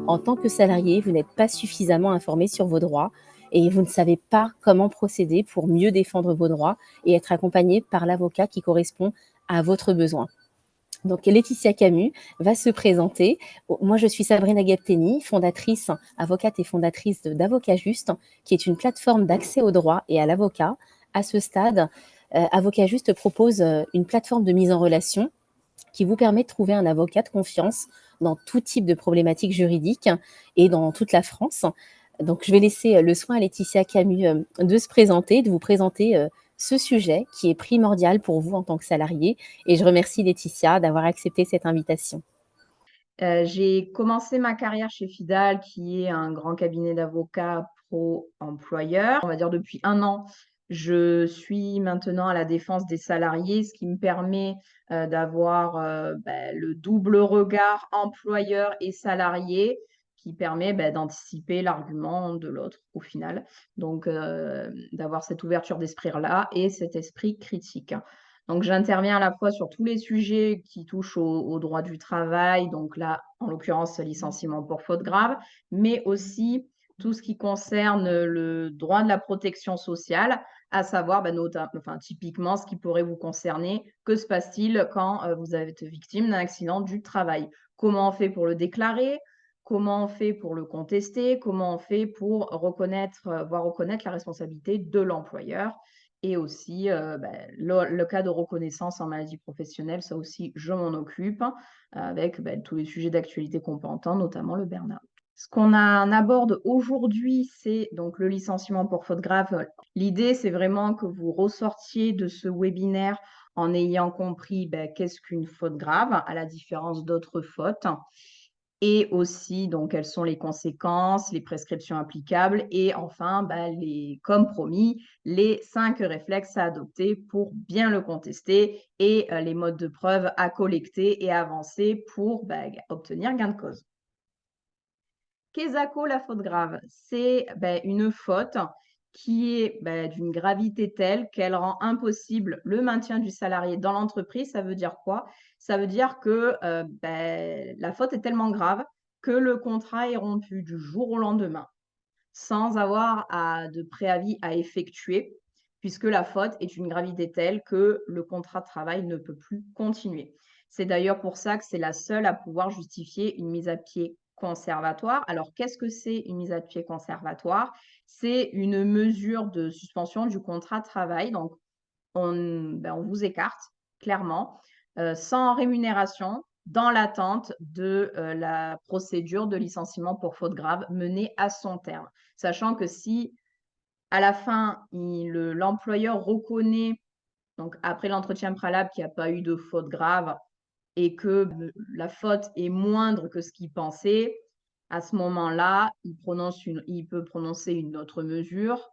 En tant que salarié, vous n'êtes pas suffisamment informé sur vos droits et vous ne savez pas comment procéder pour mieux défendre vos droits et être accompagné par l'avocat qui correspond à votre besoin. Donc Laetitia Camus va se présenter. Moi, je suis Sabrina Gapteni, fondatrice, avocate et fondatrice d'Avocat Juste, qui est une plateforme d'accès au droit et à l'avocat. À ce stade, Avocat Juste propose une plateforme de mise en relation qui vous permet de trouver un avocat de confiance dans tout type de problématiques juridiques et dans toute la France. Donc, je vais laisser le soin à Laetitia Camus de se présenter, de vous présenter ce sujet qui est primordial pour vous en tant que salarié. Et je remercie Laetitia d'avoir accepté cette invitation. J'ai commencé ma carrière chez Fidal, qui est un grand cabinet d'avocats pro-employeur. On va dire depuis 1 an, je suis maintenant à la défense des salariés, ce qui me permet, d'avoir, le double regard employeur et salarié, qui permet, d'anticiper l'argument de l'autre au final. Donc, d'avoir cette ouverture d'esprit-là et cet esprit critique. Donc, j'interviens à la fois sur tous les sujets qui touchent au droit du travail, donc là, en l'occurrence, licenciement pour faute grave, mais aussi tout ce qui concerne le droit de la protection sociale, à savoir, typiquement, ce qui pourrait vous concerner. Que se passe-t-il quand vous êtes victime d'un accident du travail? Comment on fait pour le déclarer? Comment on fait pour le contester? Comment on fait pour voir reconnaître la responsabilité de l'employeur? Et aussi, le cas de reconnaissance en maladie professionnelle, ça aussi, je m'en occupe, avec, tous les sujets d'actualité qu'on peut entendre, notamment le burn-out. Ce qu'on aborde aujourd'hui, c'est donc le licenciement pour faute grave. L'idée, c'est vraiment que vous ressortiez de ce webinaire en ayant compris, qu'est-ce qu'une faute grave, à la différence d'autres fautes. Et aussi, donc, quelles sont les conséquences, les prescriptions applicables et enfin, comme promis, les 5 réflexes à adopter pour bien le contester et les modes de preuve à collecter et avancer pour obtenir gain de cause. Qu'est-ce que la faute grave? C'est une faute qui est d'une gravité telle qu'elle rend impossible le maintien du salarié dans l'entreprise. Ça veut dire quoi? Ça veut dire que la faute est tellement grave que le contrat est rompu du jour au lendemain, sans avoir de préavis à effectuer, puisque la faute est une gravité telle que le contrat de travail ne peut plus continuer. C'est d'ailleurs pour ça que c'est la seule à pouvoir justifier une mise à pied conservatoire. Alors, qu'est-ce que c'est une mise à pied conservatoire? C'est une mesure de suspension du contrat de travail. Donc, on vous écarte clairement, sans rémunération, dans l'attente de la procédure de licenciement pour faute grave menée à son terme. Sachant que si, à la fin, l'employeur reconnaît, donc après l'entretien préalable, qu'il n'y a pas eu de faute grave et que la faute est moindre que ce qu'il pensait, à ce moment-là, il peut prononcer une autre mesure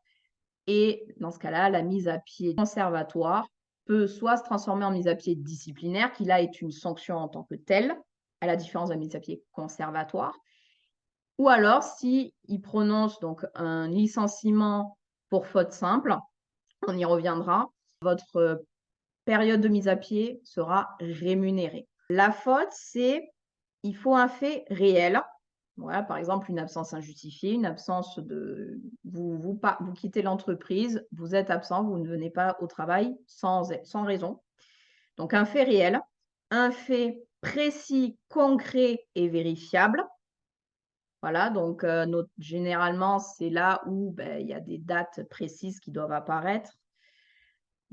et dans ce cas-là, la mise à pied conservatoire peut soit se transformer en mise à pied disciplinaire, qui là est une sanction en tant que telle, à la différence de la mise à pied conservatoire, ou alors s'il prononce donc un licenciement pour faute simple, on y reviendra, votre période de mise à pied sera rémunérée. La faute, c'est il faut un fait réel. Voilà, par exemple, une absence injustifiée, une absence de vous quittez l'entreprise, vous êtes absent, vous ne venez pas au travail sans raison. Donc un fait réel, un fait précis, concret et vérifiable. Voilà, donc généralement, c'est là où, il y a des dates précises qui doivent apparaître,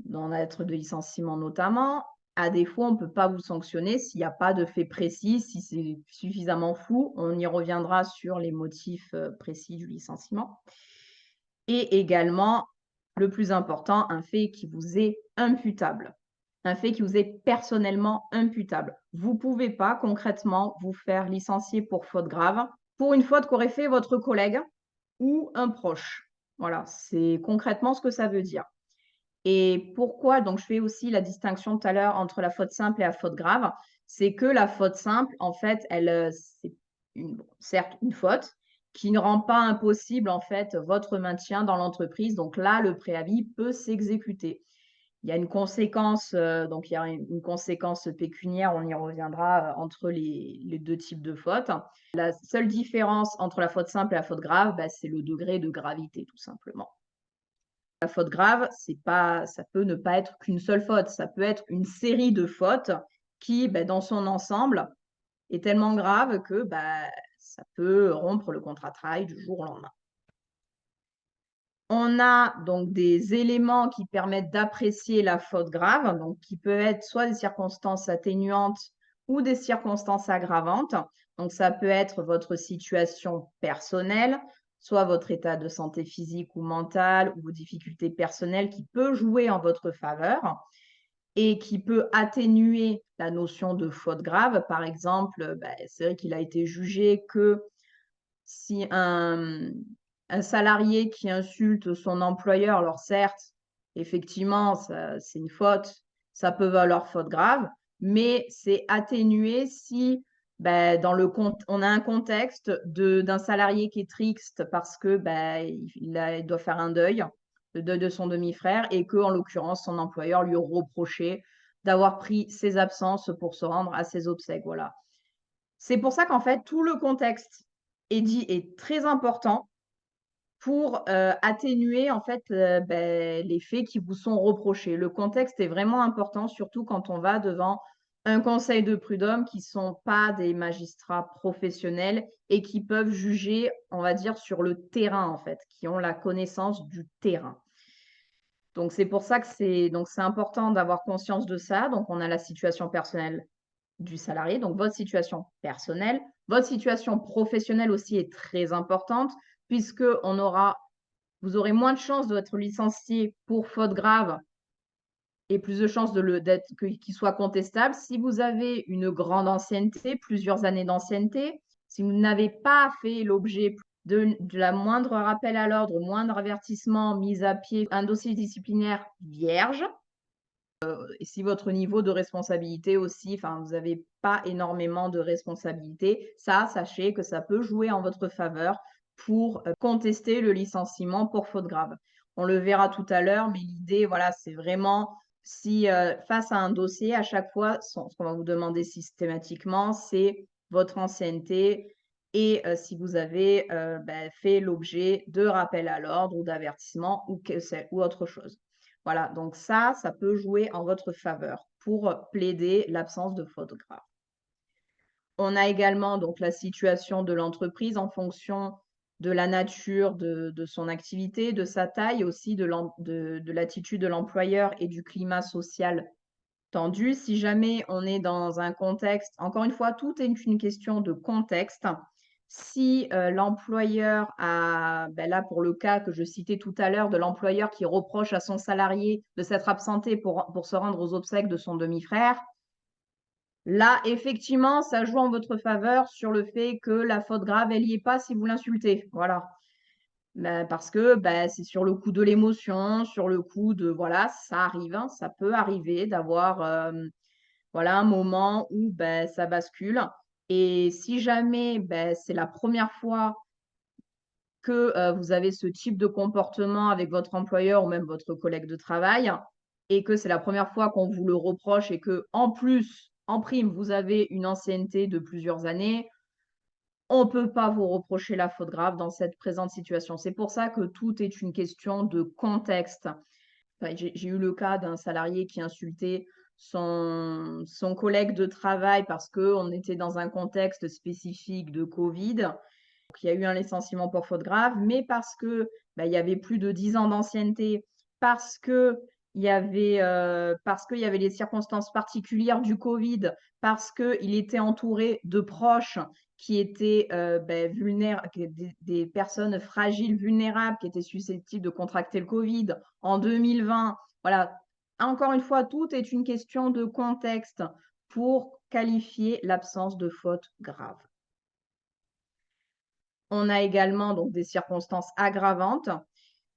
dans la lettre de licenciement notamment. À défaut, on ne peut pas vous sanctionner s'il n'y a pas de fait précis, si c'est suffisamment flou. On y reviendra sur les motifs, précis du licenciement. Et également, le plus important, un fait qui vous est imputable. Un fait qui vous est personnellement imputable. Vous ne pouvez pas concrètement vous faire licencier pour faute grave, pour une faute qu'aurait fait votre collègue ou un proche. Voilà, c'est concrètement ce que ça veut dire. Et pourquoi donc je fais aussi la distinction tout à l'heure entre la faute simple et la faute grave, c'est que la faute simple, en fait, c'est certes une faute qui ne rend pas impossible, en fait, votre maintien dans l'entreprise. Donc là, le préavis peut s'exécuter. il y a une conséquence, donc il y a une conséquence pécuniaire, on y reviendra, entre les 2 types de fautes. La seule différence entre la faute simple et la faute grave, bah, c'est le degré de gravité, tout simplement. La faute grave, c'est pas ça peut ne pas être qu'une seule faute, ça peut être une série de fautes qui, bah, dans son ensemble, est tellement grave que, bah, ça peut rompre le contrat de travail du jour au lendemain. On a donc des éléments qui permettent d'apprécier la faute grave, donc qui peuvent être soit des circonstances atténuantes ou des circonstances aggravantes. Donc ça peut être votre situation personnelle, soit votre état de santé physique ou mental ou vos difficultés personnelles qui peut jouer en votre faveur et qui peut atténuer la notion de faute grave. Par exemple, bah, c'est vrai qu'il a été jugé que si un salarié qui insulte son employeur, alors certes, effectivement, ça c'est une faute, ça peut valoir faute grave, mais c'est atténué si, dans le cont on a un contexte d'un salarié qui est triste parce que, il doit faire un deuil, le deuil de son demi-frère et que en l'occurrence, son employeur lui reprochait d'avoir pris ses absences pour se rendre à ses obsèques, voilà. C'est pour ça qu'en fait, tout le contexte est très important pour, atténuer en fait, les faits qui vous sont reprochés. Le contexte est vraiment important, surtout quand on va devant un conseil de prud'homme qui sont pas des magistrats professionnels et qui peuvent juger, on va dire, sur le terrain, en fait, qui ont la connaissance du terrain. Donc c'est pour ça que c'est important d'avoir conscience de ça. Donc on a la situation personnelle du salarié, donc votre situation personnelle. Votre situation professionnelle aussi est très importante puisque vous aurez moins de chances d'être licencié pour faute grave et plus de chances qu'il soit contestable. Si vous avez une grande ancienneté, plusieurs années d'ancienneté, si vous n'avez pas fait l'objet de la moindre rappel à l'ordre, moindre avertissement, mise à pied, un dossier disciplinaire vierge, et si votre niveau de responsabilité aussi, enfin, vous n'avez pas énormément de responsabilité, ça, sachez que ça peut jouer en votre faveur pour contester le licenciement pour faute grave. On le verra tout à l'heure, mais l'idée, voilà, c'est vraiment si face à un dossier, à chaque fois, ce qu'on va vous demander systématiquement, c'est votre ancienneté et si vous avez fait l'objet de rappel à l'ordre ou d'avertissement ou autre chose. Voilà, donc ça peut jouer en votre faveur pour plaider l'absence de faute grave. On a également donc la situation de l'entreprise en fonction de la nature de son activité, de sa taille, aussi de l'attitude de l'employeur et du climat social tendu. Si jamais on est dans un contexte, encore une fois, tout est une question de contexte. Si l'employeur a, là pour le cas que je citais tout à l'heure de l'employeur qui reproche à son salarié de s'être absenté pour se rendre aux obsèques de son demi-frère, là effectivement ça joue en votre faveur sur le fait que la faute grave elle y est pas si vous l'insultez. Voilà. Parce que, c'est sur le coup de l'émotion, sur le coup de voilà, ça arrive, hein, ça peut arriver d'avoir, voilà, un moment où, ça bascule et si jamais, c'est la première fois que, vous avez ce type de comportement avec votre employeur ou même votre collègue de travail et que c'est la première fois qu'on vous le reproche et que en plus, en prime, vous avez une ancienneté de plusieurs années, on ne peut pas vous reprocher la faute grave dans cette présente situation. C'est pour ça que tout est une question de contexte. Enfin, j'ai eu le cas d'un salarié qui insultait son collègue de travail parce qu'on était dans un contexte spécifique de Covid. Donc, il y a eu un licenciement pour faute grave, mais parce que il y avait plus de 10 ans d'ancienneté, parce que parce qu'il y avait les circonstances particulières du Covid, parce qu'il était entouré de proches qui étaient des personnes fragiles, vulnérables, qui étaient susceptibles de contracter le Covid en 2020. Voilà. Encore une fois, tout est une question de contexte pour qualifier l'absence de faute grave. On a également donc des circonstances aggravantes.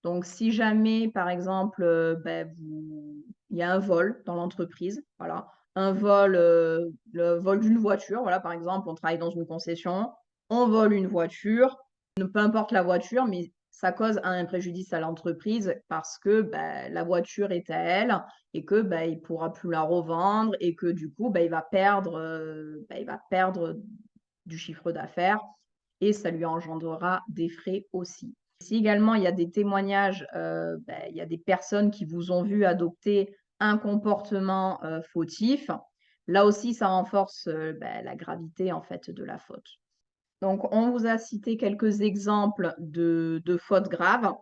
Donc, si jamais, par exemple, il y a un vol dans l'entreprise, voilà, un vol, le vol d'une voiture, voilà, par exemple, on travaille dans une concession, on vole une voiture, peu importe la voiture, mais ça cause un préjudice à l'entreprise parce que la voiture est à elle et que il pourra plus la revendre et que du coup, il va perdre du chiffre d'affaires et ça lui engendrera des frais aussi. Si également il y a des témoignages, il y a des personnes qui vous ont vu adopter un comportement, fautif, là aussi ça renforce, la gravité en fait de la faute. Donc on vous a cité quelques exemples de fautes graves.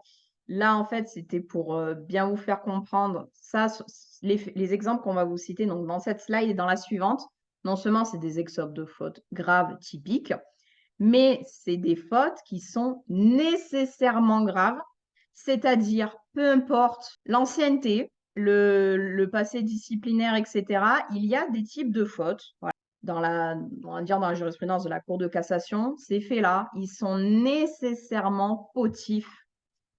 Là, en fait, c'était pour, bien vous faire comprendre ça, les exemples qu'on va vous citer donc dans cette slide et dans la suivante, non seulement c'est des exemples de fautes graves typiques, mais c'est des fautes qui sont nécessairement graves, c'est-à-dire peu importe l'ancienneté, le passé disciplinaire et cetera, il y a des types de fautes, voilà. On va dire dans la jurisprudence de la Cour de cassation, ces faits-là, ils sont nécessairement fautifs.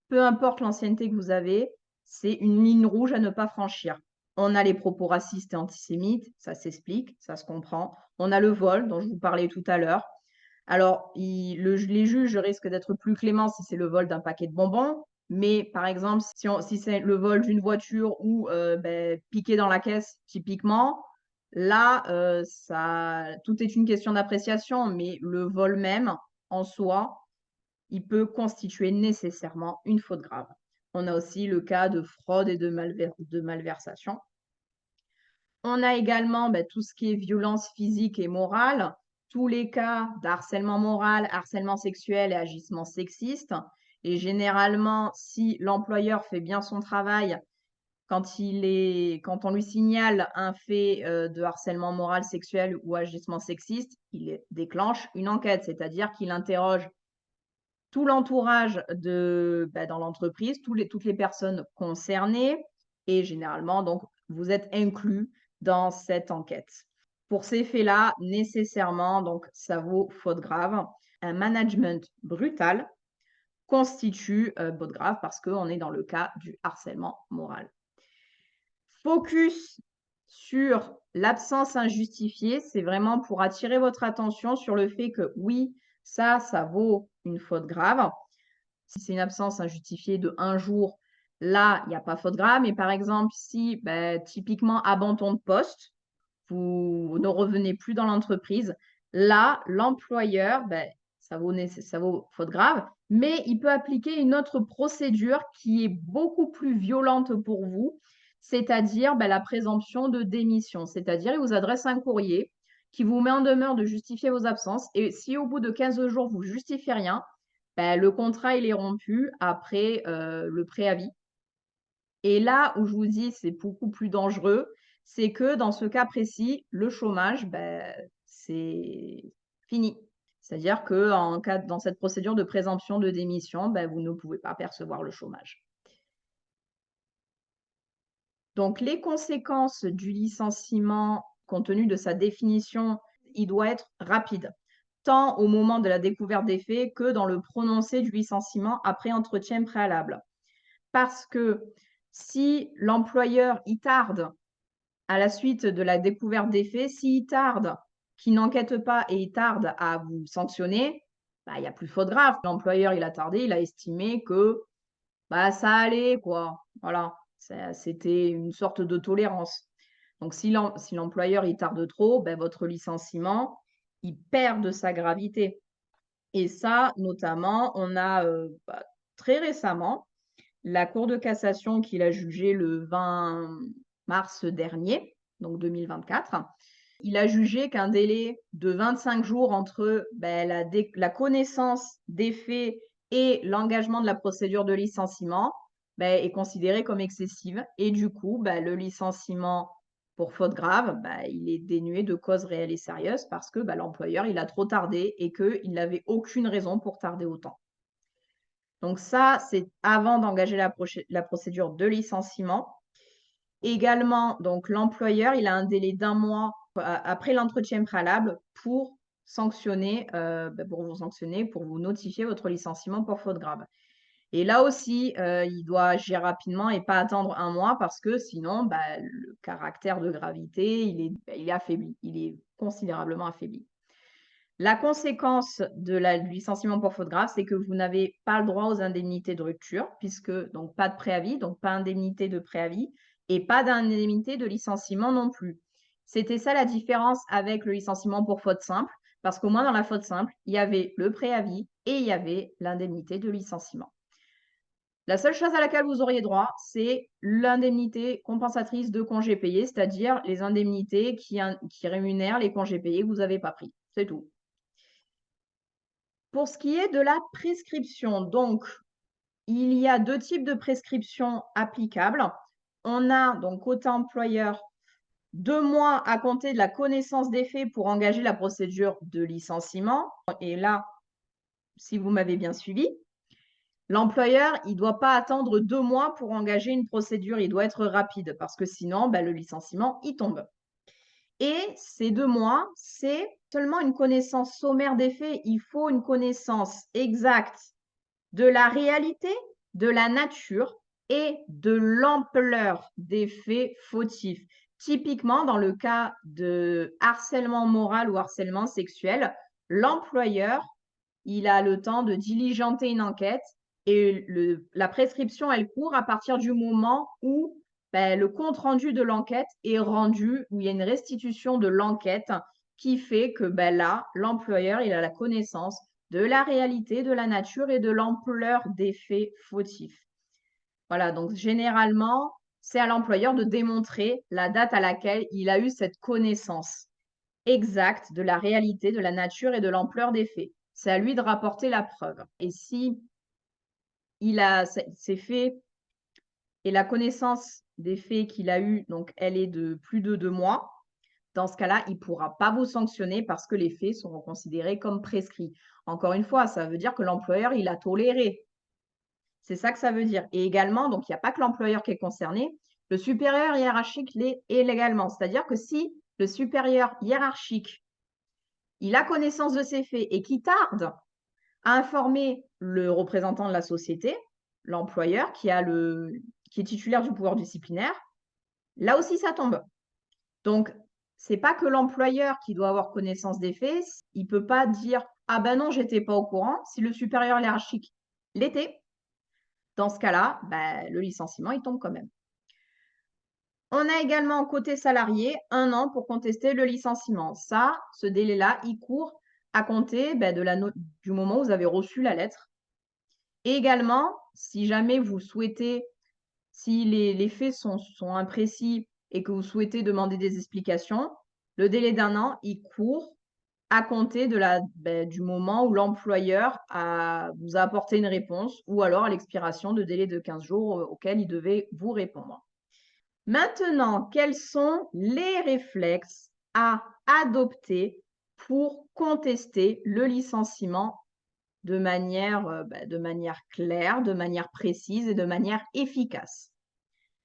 Peu importe l'ancienneté que vous avez, c'est une ligne rouge à ne pas franchir. On a les propos racistes et antisémites, ça s'explique, ça se comprend. On a le vol dont je vous parlais tout à l'heure. Alors, les juges risquent d'être plus cléments si c'est le vol d'un paquet de bonbons, mais par exemple, si c'est le vol d'une voiture ou piqué dans la caisse, typiquement, là, tout est une question d'appréciation, mais le vol même, en soi, il peut constituer nécessairement une faute grave. On a aussi le cas de fraude et de malversation. On a également tout ce qui est violence physique et morale, tous les cas d'harcèlement moral, harcèlement sexuel et agissement sexiste. Et généralement, si l'employeur fait bien son travail, quand on lui signale un fait de harcèlement moral, sexuel ou agissement sexiste, il déclenche une enquête, c'est-à-dire qu'il interroge tout l'entourage dans l'entreprise, toutes les personnes concernées et généralement, donc, vous êtes inclus dans cette enquête. Pour ces faits-là, nécessairement, donc, ça vaut faute grave. Un management brutal constitue faute grave parce qu'on est dans le cas du harcèlement moral. Focus sur l'absence injustifiée, c'est vraiment pour attirer votre attention sur le fait que oui, ça vaut une faute grave. Si c'est une absence injustifiée de 1 jour, là, il n'y a pas faute grave. Mais par exemple, si typiquement abandon de poste, vous ne revenez plus dans l'entreprise, là, l'employeur, ça vaut faute grave, mais il peut appliquer une autre procédure qui est beaucoup plus violente pour vous, c'est-à-dire la présomption de démission. C'est-à-dire, il vous adresse un courrier qui vous met en demeure de justifier vos absences et si au bout de 15 jours, vous ne justifiez rien, le contrat, il est rompu après, le préavis. Et là où je vous dis c'est beaucoup plus dangereux, c'est que dans ce cas précis, le chômage, c'est fini. C'est-à-dire que dans cette procédure de présomption de démission, vous ne pouvez pas percevoir le chômage. Donc les conséquences du licenciement, compte tenu de sa définition, il doit être rapide, tant au moment de la découverte des faits que dans le prononcé du licenciement après entretien préalable. Parce que si l'employeur y tarde à la suite de la découverte des faits, s'il tarde, qu'il n'enquête pas et il tarde à vous sanctionner, il n'y a plus de faute grave. L'employeur, il a tardé, il a estimé que ça allait, quoi. Voilà, c'était une sorte de tolérance. Donc si l'employeur il tarde trop, votre licenciement, il perd de sa gravité. Et ça, notamment, on a très récemment la Cour de cassation qui l'a jugé le 20 mars dernier, donc 2024. Il a jugé qu'un délai de 25 jours entre la connaissance des faits et l'engagement de la procédure de licenciement est considéré comme excessive. Et du coup, le licenciement pour faute grave, il est dénué de cause réelle et sérieuse parce que l'employeur, il a trop tardé et qu'il n'avait aucune raison pour tarder autant. Donc ça, c'est avant d'engager la procédure de licenciement. Également, donc l'employeur, il a un délai d'1 mois après l'entretien préalable pour sanctionner, pour vous sanctionner, pour vous notifier votre licenciement pour faute grave. Et là aussi, il doit agir rapidement et pas attendre 1 mois parce que sinon, le caractère de gravité, il est affaibli, il est considérablement affaibli. La conséquence du licenciement pour faute grave, c'est que vous n'avez pas le droit aux indemnités de rupture, puisque donc pas de préavis, donc pas indemnité de préavis et pas d'indemnité de licenciement non plus. C'était ça la différence avec le licenciement pour faute simple, parce qu'au moins dans la faute simple, il y avait le préavis et il y avait l'indemnité de licenciement. La seule chose à laquelle vous auriez droit, c'est l'indemnité compensatrice de congés payés, c'est-à-dire les indemnités qui rémunèrent les congés payés que vous n'avez pas pris. C'est tout. Pour ce qui est de la prescription, donc, il y a 2 types de prescriptions applicables. On a donc côté employeur 2 mois à compter de la connaissance des faits pour engager la procédure de licenciement et là, si vous m'avez bien suivi, l'employeur, il ne doit pas attendre 2 mois pour engager une procédure, il doit être rapide parce que sinon, le licenciement, il tombe. Et ces 2 mois, c'est seulement une connaissance sommaire des faits. Il faut une connaissance exacte de la réalité, de la nature et de l'ampleur des faits fautifs. Typiquement, dans le cas de harcèlement moral ou harcèlement sexuel, l'employeur, il a le temps de diligenter une enquête et la prescription, elle court à partir du moment où le compte-rendu de l'enquête est rendu, où il y a une restitution de l'enquête qui fait que là, l'employeur, il a la connaissance de la réalité, de la nature et de l'ampleur des faits fautifs. Voilà, donc généralement, c'est à l'employeur de démontrer la date à laquelle il a eu cette connaissance exacte de la réalité, de la nature et de l'ampleur des faits. C'est à lui de rapporter la preuve. Et si il a ces faits et la connaissance des faits qu'il a eu, donc elle est de plus de 2 mois, dans ce cas-là, il ne pourra pas vous sanctionner parce que les faits seront considérés comme prescrits. Encore une fois, ça veut dire que l'employeur, il a toléré. C'est ça que ça veut dire. Et également, donc il n'y a pas que l'employeur qui est concerné, le supérieur hiérarchique l'est également. C'est-à-dire que si le supérieur hiérarchique, il a connaissance de ces faits et qui tarde à informer le représentant de la société, l'employeur qui est titulaire du pouvoir disciplinaire, là aussi ça tombe. Donc, c'est pas que l'employeur qui doit avoir connaissance des faits, il peut pas dire ah ben non, j'étais pas au courant. Si le supérieur hiérarchique l'était, dans ce cas-là, le licenciement il tombe quand même. On a également côté salarié 1 an pour contester le licenciement. Ça, ce délai-là, il court à compter du moment où vous avez reçu la lettre. Et également, si jamais vous souhaitez, si les faits sont imprécis et que vous souhaitez demander des explications, le délai d'1 an, il court à compter du moment où l'employeur vous a apporté une réponse ou alors à l'expiration de délai de 15 jours auquel il devait vous répondre. Maintenant, quels sont les réflexes à adopter pour contester le licenciement de manière claire, de manière précise et de manière efficace?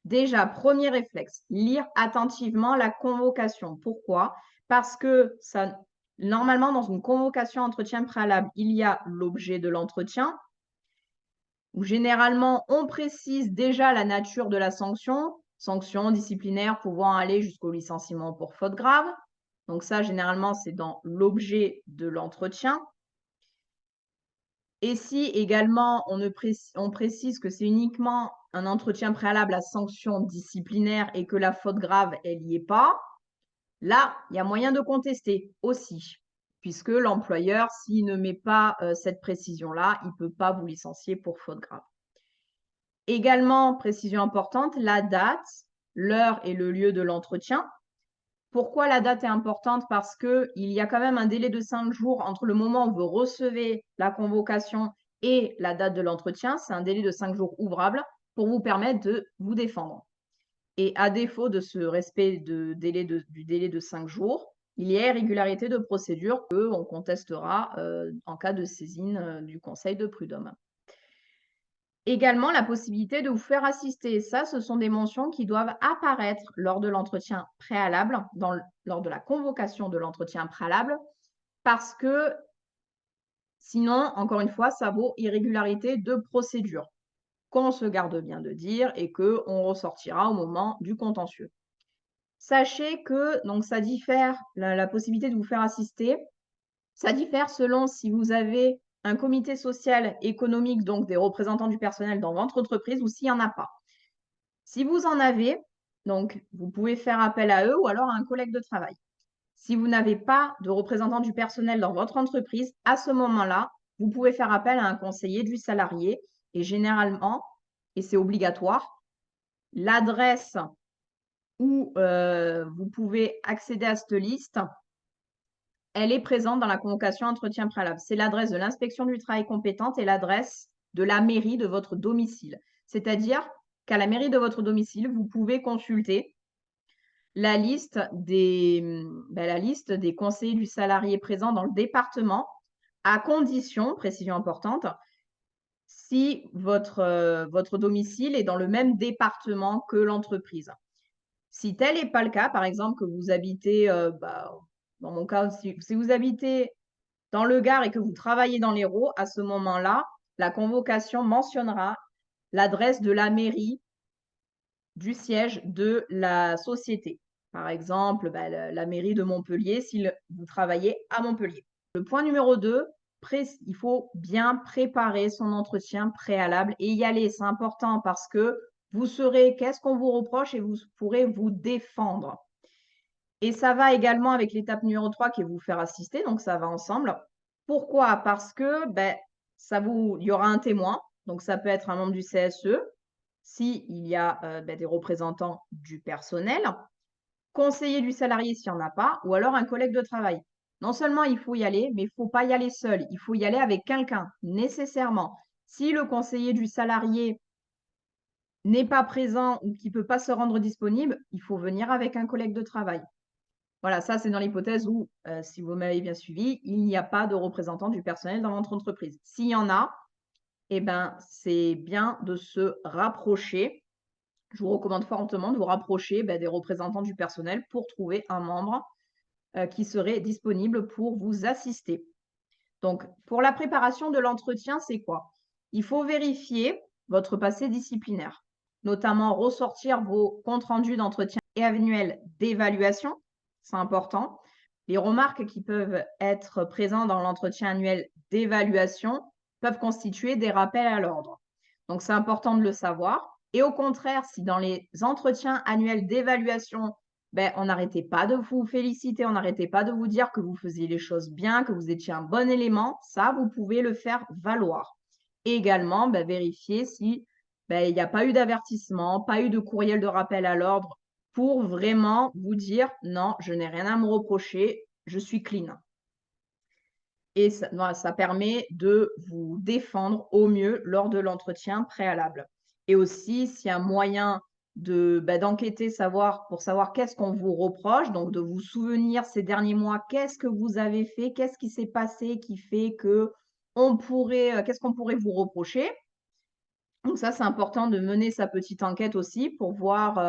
Déjà, premier réflexe, lire attentivement la convocation. Pourquoi? Parce que normalement, dans une convocation entretien préalable, il y a l'objet de l'entretien, où généralement, on précise déjà la nature de la sanction, sanction disciplinaire pouvant aller jusqu'au licenciement pour faute grave. Donc ça, généralement, c'est dans l'objet de l'entretien. Et si également on précise que c'est uniquement un entretien préalable à sanction disciplinaire et que la faute grave, elle n'y est pas, là, il y a moyen de contester aussi, puisque l'employeur, s'il ne met pas cette précision-là, il ne peut pas vous licencier pour faute grave. Également, précision importante, la date, l'heure et le lieu de l'entretien. Pourquoi la date est importante? Parce qu'il y a quand même un délai de 5 jours entre le moment où vous recevez la convocation et la date de l'entretien. C'est un délai de 5 jours ouvrables pour vous permettre de vous défendre. Et à défaut de ce respect du délai de 5 jours, il y a irrégularité de procédure qu'on contestera en cas de saisine du Conseil de prud'homme. Également, la possibilité de vous faire assister. Ça, ce sont des mentions qui doivent apparaître lors de l'entretien préalable, lors de la convocation de l'entretien préalable, parce que sinon, encore une fois, ça vaut irrégularité de procédure, qu'on se garde bien de dire et qu'on ressortira au moment du contentieux. Sachez que donc ça diffère, la possibilité de vous faire assister, Ça diffère selon si vous avez un comité social économique, donc des représentants du personnel dans votre entreprise, ou s'il n'y en a pas. Si vous en avez, donc vous pouvez faire appel à eux ou alors à un collègue de travail. Si vous n'avez pas de représentant du personnel dans votre entreprise, à ce moment-là, vous pouvez faire appel à un conseiller du salarié et généralement, et c'est obligatoire, l'adresse où vous pouvez accéder à cette liste, elle est présente dans la convocation entretien préalable. C'est l'adresse de l'inspection du travail compétente et l'adresse de la mairie de votre domicile. C'est-à-dire qu'à la mairie de votre domicile, vous pouvez consulter la liste la liste des conseillers du salarié présents dans le département, à condition, précision importante, si votre domicile est dans le même département que l'entreprise. Si tel n'est pas le cas, par exemple, que vous habitez, dans mon cas, si vous habitez dans le Gard et que vous travaillez dans l'Hérault, à ce moment-là, la convocation mentionnera l'adresse de la mairie du siège de la société. Par exemple, la mairie de Montpellier, si vous travaillez à Montpellier. Le point numéro 2, il faut bien préparer son entretien préalable et y aller. C'est important parce que vous saurez qu'est-ce qu'on vous reproche et vous pourrez vous défendre. Et ça va également avec l'étape numéro 3 qui est vous faire assister, donc ça va ensemble. Pourquoi? Parce que il y aura un témoin, donc ça peut être un membre du CSE, s'il y a des représentants du personnel, conseiller du salarié s'il n'y en a pas, ou alors un collègue de travail. Non seulement il faut y aller, mais il ne faut pas y aller seul, il faut y aller avec quelqu'un, nécessairement. Si le conseiller du salarié n'est pas présent ou qui ne peut pas se rendre disponible, il faut venir avec un collègue de travail. Voilà, ça, c'est dans l'hypothèse où, si vous m'avez bien suivi, il n'y a pas de représentant du personnel dans votre entreprise. S'il y en a, eh ben, c'est bien de se rapprocher. Je vous recommande fortement de vous rapprocher des représentants du personnel pour trouver un membre qui serait disponible pour vous assister. Donc, pour la préparation de l'entretien, c'est quoi? Il faut vérifier votre passé disciplinaire, notamment ressortir vos comptes rendus d'entretien et annuels d'évaluation. C'est important. Les remarques qui peuvent être présentes dans l'entretien annuel d'évaluation peuvent constituer des rappels à l'ordre. Donc, c'est important de le savoir. Et au contraire, si dans les entretiens annuels d'évaluation, on n'arrêtait pas de vous féliciter, on n'arrêtait pas de vous dire que vous faisiez les choses bien, que vous étiez un bon élément, ça, vous pouvez le faire valoir. Et également, vérifier si il n'y a pas eu d'avertissement, pas eu de courriel de rappel à l'ordre pour vraiment vous dire non, je n'ai rien à me reprocher, je suis clean. Et ça permet de vous défendre au mieux lors de l'entretien préalable. Et aussi, s'il y a un moyen d'enquêter, pour savoir qu'est-ce qu'on vous reproche, donc de vous souvenir ces derniers mois, qu'est-ce que vous avez fait, qu'est-ce qui s'est passé qui fait que qu'est-ce qu'on pourrait vous reprocher. Donc ça, c'est important de mener sa petite enquête aussi pour voir,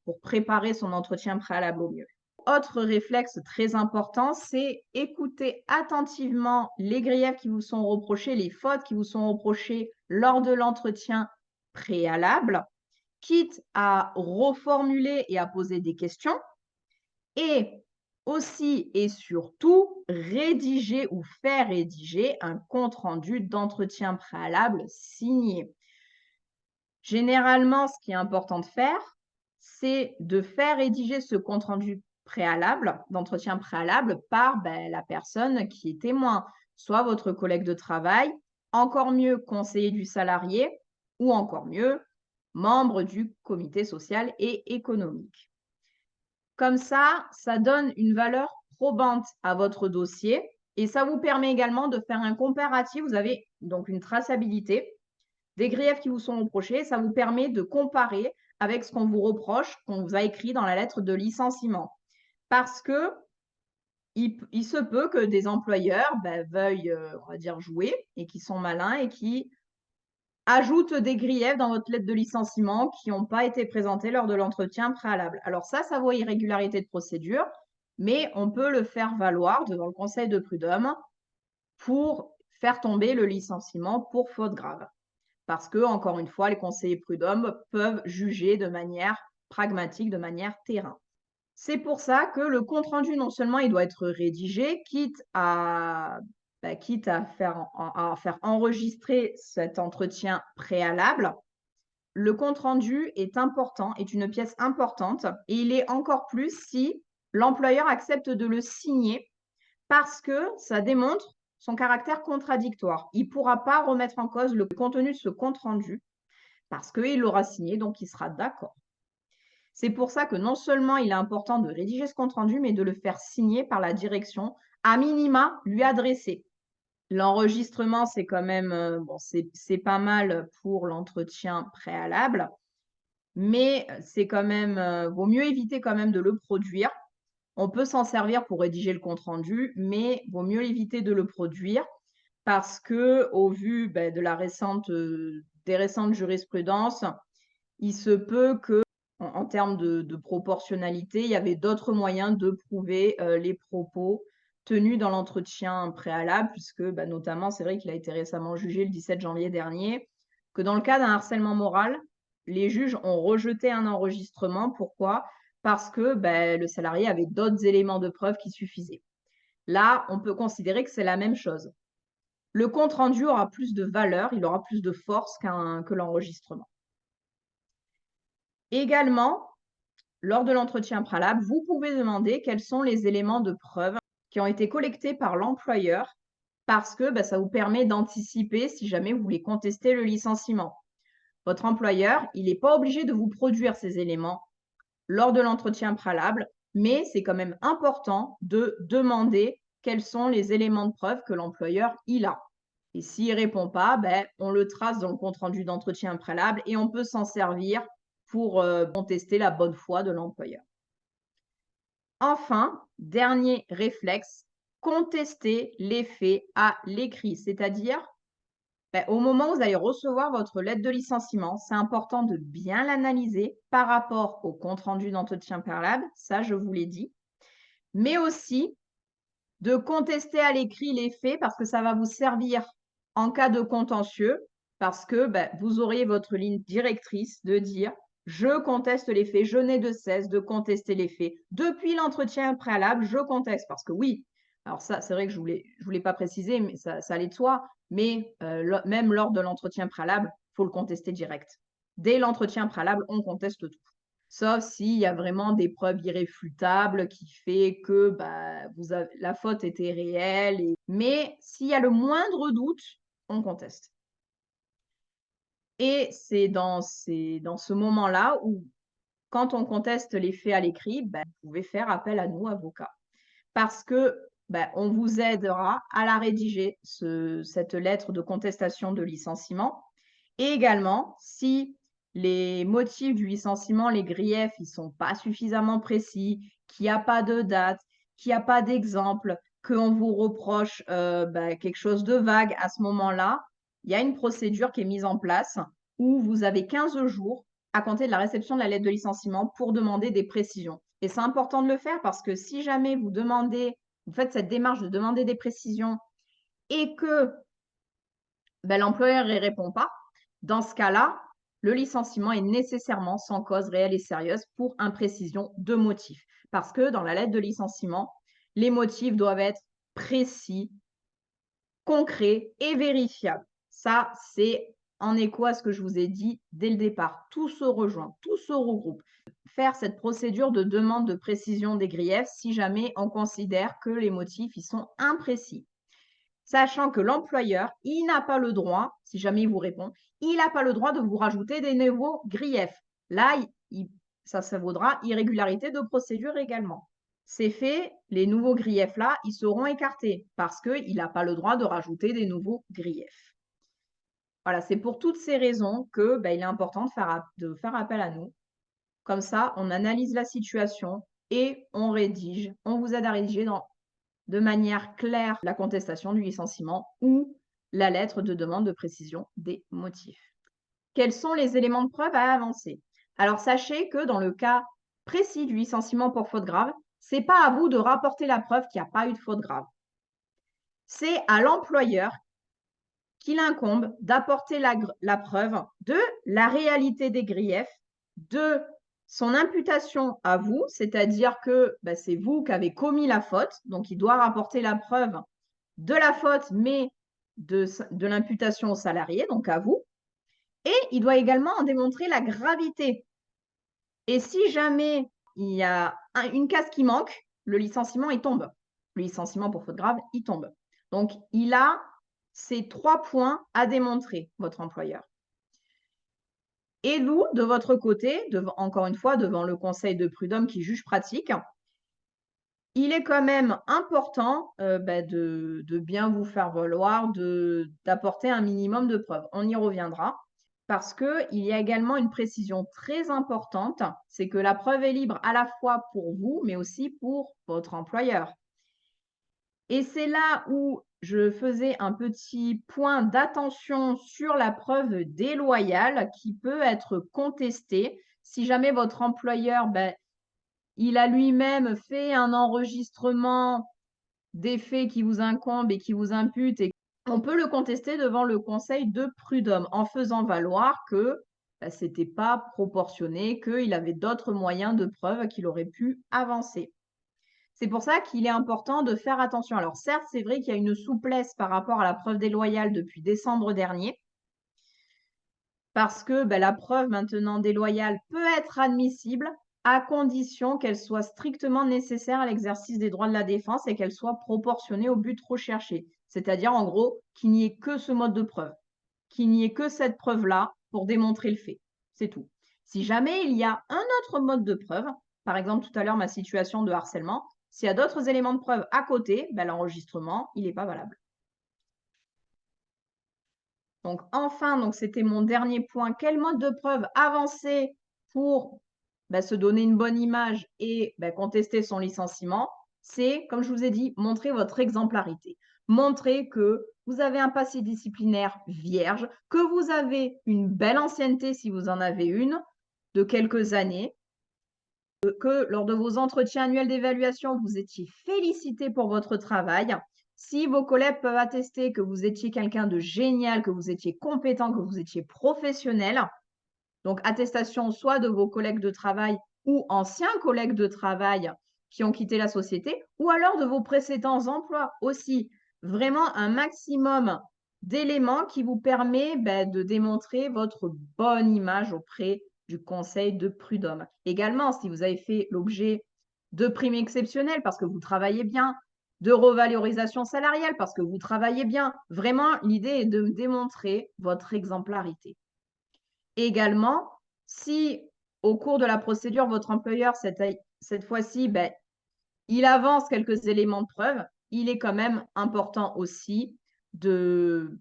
pour préparer son entretien préalable au mieux. Autre réflexe très important, c'est écouter attentivement les griefs qui vous sont reprochés, les fautes qui vous sont reprochées lors de l'entretien préalable, quitte à reformuler et à poser des questions, et aussi et surtout rédiger ou faire rédiger un compte-rendu d'entretien préalable signé. Généralement, ce qui est important de faire, c'est de faire rédiger ce compte-rendu préalable, d'entretien préalable, par la personne qui est témoin, soit votre collègue de travail, encore mieux conseiller du salarié, ou encore mieux, membre du comité social et économique. Comme ça donne une valeur probante à votre dossier et ça vous permet également de faire un comparatif. Vous avez donc une traçabilité des griefs qui vous sont reprochés. Ça vous permet de comparer avec ce qu'on vous reproche, qu'on vous a écrit dans la lettre de licenciement. Parce que il se peut que des employeurs veuillent, on va dire, jouer et qui sont malins et qui ajoutent des griefs dans votre lettre de licenciement qui n'ont pas été présentés lors de l'entretien préalable. Alors ça vaut irrégularité de procédure, mais on peut le faire valoir devant le conseil de prud'homme pour faire tomber le licenciement pour faute grave. Parce que, encore une fois, les conseillers prud'hommes peuvent juger de manière pragmatique, de manière terrain. C'est pour ça que le compte-rendu, non seulement il doit être rédigé, quitte à faire enregistrer cet entretien préalable, le compte-rendu est important, est une pièce importante et il est encore plus si l'employeur accepte de le signer parce que ça démontre son caractère contradictoire. Il ne pourra pas remettre en cause le contenu de ce compte-rendu parce qu'il l'aura signé, donc il sera d'accord. C'est pour ça que non seulement il est important de rédiger ce compte-rendu, mais de le faire signer par la direction, à minima lui adresser. L'enregistrement, c'est quand même, bon, c'est pas mal pour l'entretien préalable, mais c'est quand même, vaut mieux éviter quand même de le produire. On peut s'en servir pour rédiger le compte-rendu, mais vaut mieux éviter de le produire parce que, au vu, de la des récentes jurisprudences, il se peut que en termes de proportionnalité, il y avait d'autres moyens de prouver, les propos tenus dans l'entretien préalable puisque, notamment, c'est vrai qu'il a été récemment jugé le 17 janvier dernier, que dans le cas d'un harcèlement moral, les juges ont rejeté un enregistrement. Pourquoi? Parce que, le salarié avait d'autres éléments de preuve qui suffisaient. Là, on peut considérer que c'est la même chose. Le compte rendu aura plus de valeur, il aura plus de force que l'enregistrement. Également, lors de l'entretien préalable, vous pouvez demander quels sont les éléments de preuve qui ont été collectés par l'employeur parce que ça vous permet d'anticiper si jamais vous voulez contester le licenciement. Votre employeur, il n'est pas obligé de vous produire ces éléments lors de l'entretien préalable, mais c'est quand même important de demander quels sont les éléments de preuve que l'employeur il a. Et s'il ne répond pas, on le trace dans le compte-rendu d'entretien préalable et on peut s'en servir pour contester la bonne foi de l'employeur. Enfin, dernier réflexe, contester les faits à l'écrit, c'est-à-dire au moment où vous allez recevoir votre lettre de licenciement, c'est important de bien l'analyser par rapport au compte-rendu d'entretien préalable, ça je vous l'ai dit, mais aussi de contester à l'écrit les faits parce que ça va vous servir en cas de contentieux, parce que vous auriez votre ligne directrice de dire je conteste les faits, je n'ai de cesse de contester les faits. Depuis l'entretien préalable, je conteste. Parce que oui, alors ça, c'est vrai que je voulais pas préciser, mais ça allait de soi, mais même lors de l'entretien préalable, il faut le contester direct. Dès l'entretien préalable, on conteste tout. Sauf s'il y a vraiment des preuves irréfutables qui fait que la faute était réelle. Mais s'il y a le moindre doute, on conteste. Et c'est dans ce moment-là où, quand on conteste les faits à l'écrit, vous pouvez faire appel à nous, avocats. Parce que on vous aidera à la rédiger, cette lettre de contestation de licenciement. Et également, si les motifs du licenciement, les griefs, ils ne sont pas suffisamment précis, qu'il n'y a pas de date, qu'il n'y a pas d'exemple, qu'on vous reproche quelque chose de vague, à ce moment-là, il y a une procédure qui est mise en place où vous avez 15 jours à compter de la réception de la lettre de licenciement pour demander des précisions. Et c'est important de le faire parce que si jamais vous faites cette démarche de demander des précisions et que l'employeur ne répond pas, dans ce cas-là, le licenciement est nécessairement sans cause réelle et sérieuse pour imprécision de motifs. Parce que dans la lettre de licenciement, les motifs doivent être précis, concrets et vérifiables. Ça, c'est en écho à ce que je vous ai dit dès le départ. Tout se rejoint, tout se regroupe. Faire cette procédure de demande de précision des griefs si jamais on considère que les motifs ils sont imprécis. Sachant que l'employeur, il n'a pas le droit, si jamais il vous répond, il n'a pas le droit de vous rajouter des nouveaux griefs. Là, ça vaudra irrégularité de procédure également. Ces faits, les nouveaux griefs-là, ils seront écartés parce qu'il n'a pas le droit de rajouter des nouveaux griefs. Voilà, c'est pour toutes ces raisons que il est important de faire appel à nous. Comme ça, on analyse la situation et on vous aide à rédiger de manière claire la contestation du licenciement ou la lettre de demande de précision des motifs. Quels sont les éléments de preuve à avancer? Alors, sachez que dans le cas précis du licenciement pour faute grave, ce n'est pas à vous de rapporter la preuve qu'il n'y a pas eu de faute grave. C'est à l'employeur qu'il incombe d'apporter la preuve de la réalité des griefs, de son imputation à vous, c'est-à-dire que c'est vous qui avez commis la faute, donc il doit rapporter la preuve de la faute, mais de l'imputation au salarié, donc à vous, et il doit également en démontrer la gravité. Et si jamais il y a une case qui manque, le licenciement, il tombe. Le licenciement pour faute grave, il tombe. Donc, il a ces 3 points à démontrer, votre employeur. Et nous, de votre côté, encore une fois, devant le conseil de prud'homme qui juge pratique, il est quand même important de bien vous faire valoir, d'apporter un minimum de preuves. On y reviendra parce qu'il y a également une précision très importante, c'est que la preuve est libre à la fois pour vous, mais aussi pour votre employeur. Et c'est là où je faisais un petit point d'attention sur la preuve déloyale qui peut être contestée si jamais votre employeur, il a lui-même fait un enregistrement des faits qui vous incombent et qui vous imputent, et on peut le contester devant le conseil de prud'homme en faisant valoir que ce n'était pas proportionné, qu'il avait d'autres moyens de preuve qu'il aurait pu avancer. C'est pour ça qu'il est important de faire attention. Alors certes, c'est vrai qu'il y a une souplesse par rapport à la preuve déloyale depuis décembre dernier, parce que la preuve maintenant déloyale peut être admissible à condition qu'elle soit strictement nécessaire à l'exercice des droits de la défense et qu'elle soit proportionnée au but recherché. C'est-à-dire, en gros, qu'il n'y ait que ce mode de preuve, qu'il n'y ait que cette preuve-là pour démontrer le fait. C'est tout. Si jamais il y a un autre mode de preuve, par exemple tout à l'heure ma situation de harcèlement, s'il y a d'autres éléments de preuve à côté, l'enregistrement, il n'est pas valable. Donc enfin, c'était mon dernier point. Quel mode de preuve avancer pour se donner une bonne image et contester son licenciement? C'est, comme je vous ai dit, montrer votre exemplarité. Montrer que vous avez un passé disciplinaire vierge, que vous avez une belle ancienneté si vous en avez une, de quelques années, que lors de vos entretiens annuels d'évaluation, vous étiez félicité pour votre travail. Si vos collègues peuvent attester que vous étiez quelqu'un de génial, que vous étiez compétent, que vous étiez professionnel, donc attestation soit de vos collègues de travail ou anciens collègues de travail qui ont quitté la société, ou alors de vos précédents emplois aussi. Vraiment un maximum d'éléments qui vous permet de démontrer votre bonne image auprès du conseil de prud'homme. Également, si vous avez fait l'objet de primes exceptionnelles parce que vous travaillez bien, de revalorisation salariale parce que vous travaillez bien, vraiment, l'idée est de démontrer votre exemplarité. Également, si au cours de la procédure, votre employeur, cette fois-ci, il avance quelques éléments de preuve, il est quand même important aussi de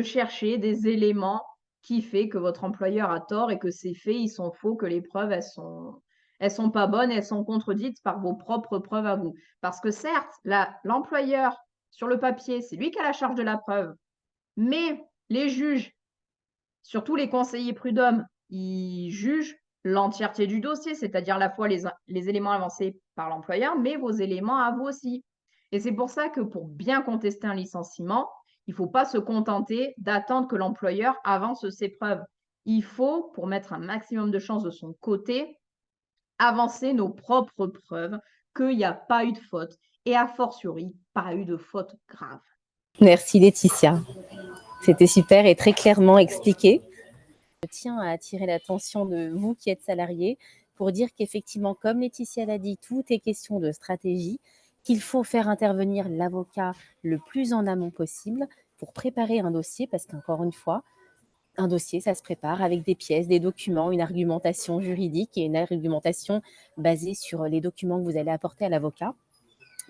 chercher des éléments qui fait que votre employeur a tort et que ces faits, ils sont faux, que les preuves, elles sont pas bonnes, elles sont contredites par vos propres preuves à vous. Parce que certes, l'employeur, sur le papier, c'est lui qui a la charge de la preuve, mais les juges, surtout les conseillers prud'hommes, ils jugent l'entièreté du dossier, c'est-à-dire à la fois les éléments avancés par l'employeur, mais vos éléments à vous aussi. Et c'est pour ça que pour bien contester un licenciement, il ne faut pas se contenter d'attendre que l'employeur avance ses preuves. Il faut, pour mettre un maximum de chances de son côté, avancer nos propres preuves qu'il n'y a pas eu de faute et a fortiori pas eu de faute grave. Merci Laetitia. C'était super et très clairement expliqué. Je tiens à attirer l'attention de vous qui êtes salariés pour dire qu'effectivement, comme Laetitia l'a dit, tout est question de stratégie, qu'il faut faire intervenir l'avocat le plus en amont possible pour préparer un dossier, parce qu'encore une fois, un dossier, ça se prépare avec des pièces, des documents, une argumentation juridique et une argumentation basée sur les documents que vous allez apporter à l'avocat.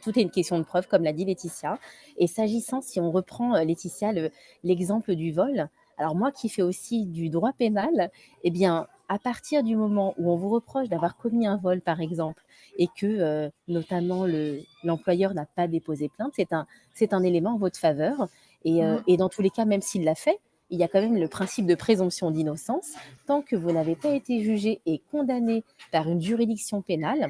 Tout est une question de preuve, comme l'a dit Laetitia. Et s'agissant, si on reprend, Laetitia, l'exemple du vol, alors moi qui fais aussi du droit pénal, eh bien, à partir du moment où on vous reproche d'avoir commis un vol, par exemple, et que notamment l'employeur n'a pas déposé plainte, c'est un élément en votre faveur. Et dans tous les cas, même s'il l'a fait, il y a quand même le principe de présomption d'innocence. Tant que vous n'avez pas été jugé et condamné par une juridiction pénale,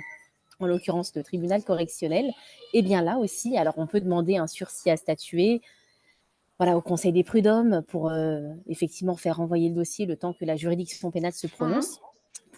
en l'occurrence le tribunal correctionnel, et bien là aussi, alors on peut demander un sursis à statuer, voilà, au conseil des prud'hommes pour effectivement faire renvoyer le dossier le temps que la juridiction pénale se prononce.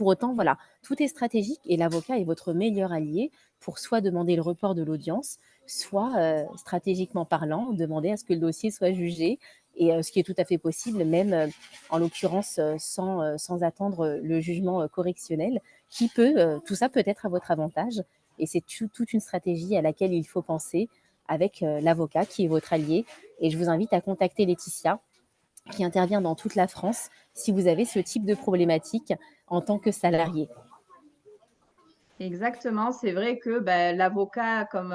pour autant, voilà, tout est stratégique et l'avocat est votre meilleur allié pour soit demander le report de l'audience, soit, stratégiquement parlant, demander à ce que le dossier soit jugé et ce qui est tout à fait possible même, en l'occurrence, sans attendre, le jugement, correctionnel qui peut, tout ça peut être à votre avantage et c'est toute une stratégie à laquelle il faut penser avec, l'avocat qui est votre allié et je vous invite à contacter Laetitia qui intervient dans toute la France si vous avez ce type de problématique en tant que salarié. Exactement, c'est vrai que, bah, l'avocat comme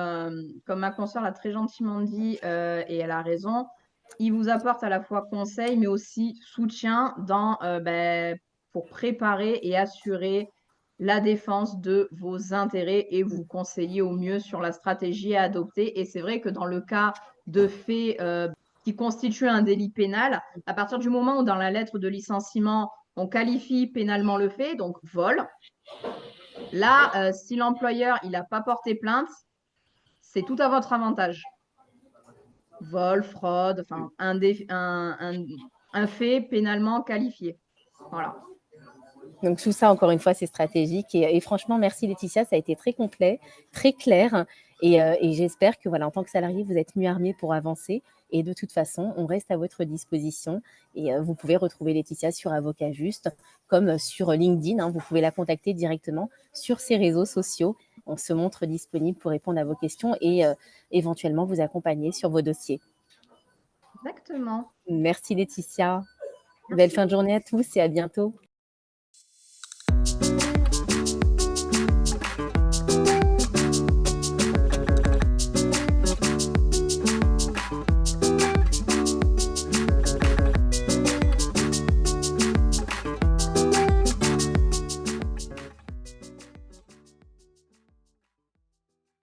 ma consoeur l'a très gentiment dit, et elle a raison, il vous apporte à la fois conseil, mais aussi soutien pour préparer et assurer la défense de vos intérêts et vous conseiller au mieux sur la stratégie à adopter et c'est vrai que dans le cas de faits, qui constituent un délit pénal, à partir du moment où dans la lettre de licenciement, on qualifie pénalement le fait, donc vol, là, si l'employeur, il a pas porté plainte, c'est tout à votre avantage. Vol, fraude, enfin un fait pénalement qualifié. Voilà. Donc tout ça, encore une fois, c'est stratégique et franchement, merci Laetitia, ça a été très complet, très clair et j'espère que voilà, en tant que salarié, vous êtes mieux armé pour avancer et de toute façon, on reste à votre disposition et vous pouvez retrouver Laetitia sur Avocat Juste comme sur LinkedIn, hein, vous pouvez la contacter directement sur ses réseaux sociaux. On se montre disponible pour répondre à vos questions et éventuellement vous accompagner sur vos dossiers. Exactement. Merci Laetitia. Belle Merci. fin de journée à tous et à bientôt.